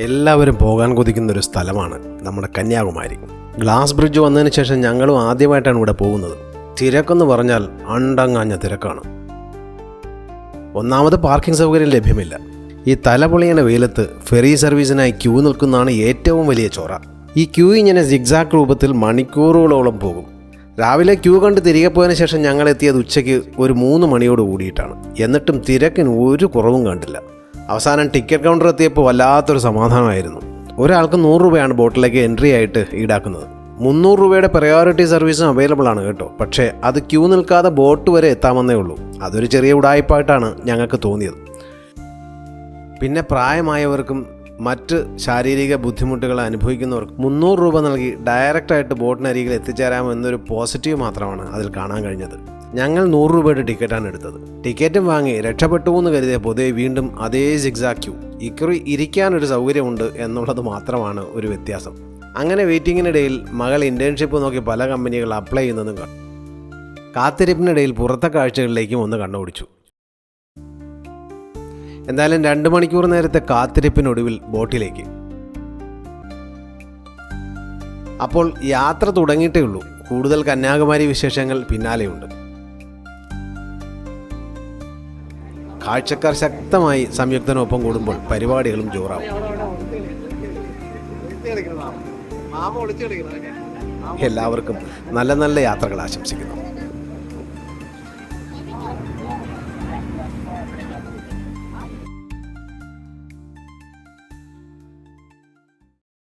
എല്ലാവരും പോകാൻ കൊതിക്കുന്നൊരു സ്ഥലമാണ് നമ്മുടെ കന്യാകുമാരി. ഗ്ലാസ് ബ്രിഡ്ജ് വന്നതിന് ശേഷം ഞങ്ങളും ആദ്യമായിട്ടാണ് ഇവിടെ പോകുന്നത്. തിരക്കെന്ന് പറഞ്ഞാൽ അണ്ടങ്ങാഞ്ഞ തിരക്കാണ്. ഒന്നാമത് പാർക്കിംഗ് സൗകര്യം ലഭ്യമില്ല. ഈ തലപൊളിയണ വെയിലത്ത് ഫെറി സർവീസിനായി ക്യൂ നിൽക്കുന്നതാണ് ഏറ്റവും വലിയ ചോറ. ഈ ക്യൂ ഇങ്ങനെ സിഗ്സാഗ് രൂപത്തിൽ മണിക്കൂറുകളോളം പോകും. രാവിലെ ക്യൂ കണ്ട് തിരികെ പോയതിനു ശേഷം ഞങ്ങൾ എത്തിയത് ഉച്ചയ്ക്ക് ഒരു 3 മണിയോട് കൂടിയിട്ടാണ്. എന്നിട്ടും തിരക്കിന് ഒരു കുറവും കണ്ടില്ല. അവസാനം ടിക്കറ്റ് കൗണ്ടർ എത്തിയപ്പോൾ വല്ലാത്തൊരു സമാധാനമായിരുന്നു. ഒരാൾക്ക് 100 രൂപയാണ് ബോട്ടിലേക്ക് എൻട്രി ആയിട്ട് ഈടാക്കുന്നത്. 300 രൂപയുടെ പ്രയോറിറ്റി സർവീസും അവൈലബിൾ ആണ് കേട്ടോ. പക്ഷേ അത് ക്യൂ നിൽക്കാതെ ബോട്ട് വരെ എത്താമെന്നേ ഉള്ളൂ. അതൊരു ചെറിയ ഉടായ്പായിട്ടാണ് ഞങ്ങൾക്ക് തോന്നിയത്. പിന്നെ പ്രായമായവർക്കും മറ്റ് ശാരീരിക ബുദ്ധിമുട്ടുകൾ അനുഭവിക്കുന്നവർക്ക് 300 രൂപ നൽകി ഡയറക്റ്റായിട്ട് ബോട്ടിനരികിൽ എത്തിച്ചേരാമെന്നൊരു പോസിറ്റീവ് മാത്രമാണ് അതിൽ കാണാൻ കഴിഞ്ഞത്. ഞങ്ങൾ 100 രൂപയുടെ ടിക്കറ്റാണ് എടുത്തത്. ടിക്കറ്റും വാങ്ങി രക്ഷപ്പെട്ടു എന്ന് കരുതിയ പൊതുവെ വീണ്ടും അതേ സിഗ്സാഗ് ക്യൂ. ഇക്കുറി ഇരിക്കാനൊരു സൗകര്യമുണ്ട് എന്നുള്ളത് മാത്രമാണ് ഒരു വ്യത്യാസം. അങ്ങനെ വെയിറ്റിങ്ങിനിടയിൽ മകൾ ഇൻറ്റേൺഷിപ്പ് നോക്കി പല കമ്പനികൾ അപ്ലൈ ചെയ്യുന്നതും കണ്ടു. കാത്തിരിപ്പിനിടയിൽ പുറത്തെ കാഴ്ചകളിലേക്കും ഒന്ന് കണ്ണോടിച്ചു. എന്തായാലും 2 മണിക്കൂർ നേരത്തെ കാത്തിരിപ്പിനൊടുവിൽ ബോട്ടിലേക്ക്. അപ്പോൾ യാത്ര തുടങ്ങിയിട്ടേ ഉള്ളൂ. കൂടുതൽ കന്യാകുമാരി വിശേഷങ്ങൾ പിന്നാലെയുണ്ട്. കാഴ്ചക്കാർ ശക്തമായി സംയുക്തനൊപ്പം കൂടുമ്പോൾ പരിപാടികളും ജോറാവും. എല്ലാവർക്കും നല്ല നല്ല യാത്രകൾ ആശംസിക്കുന്നു.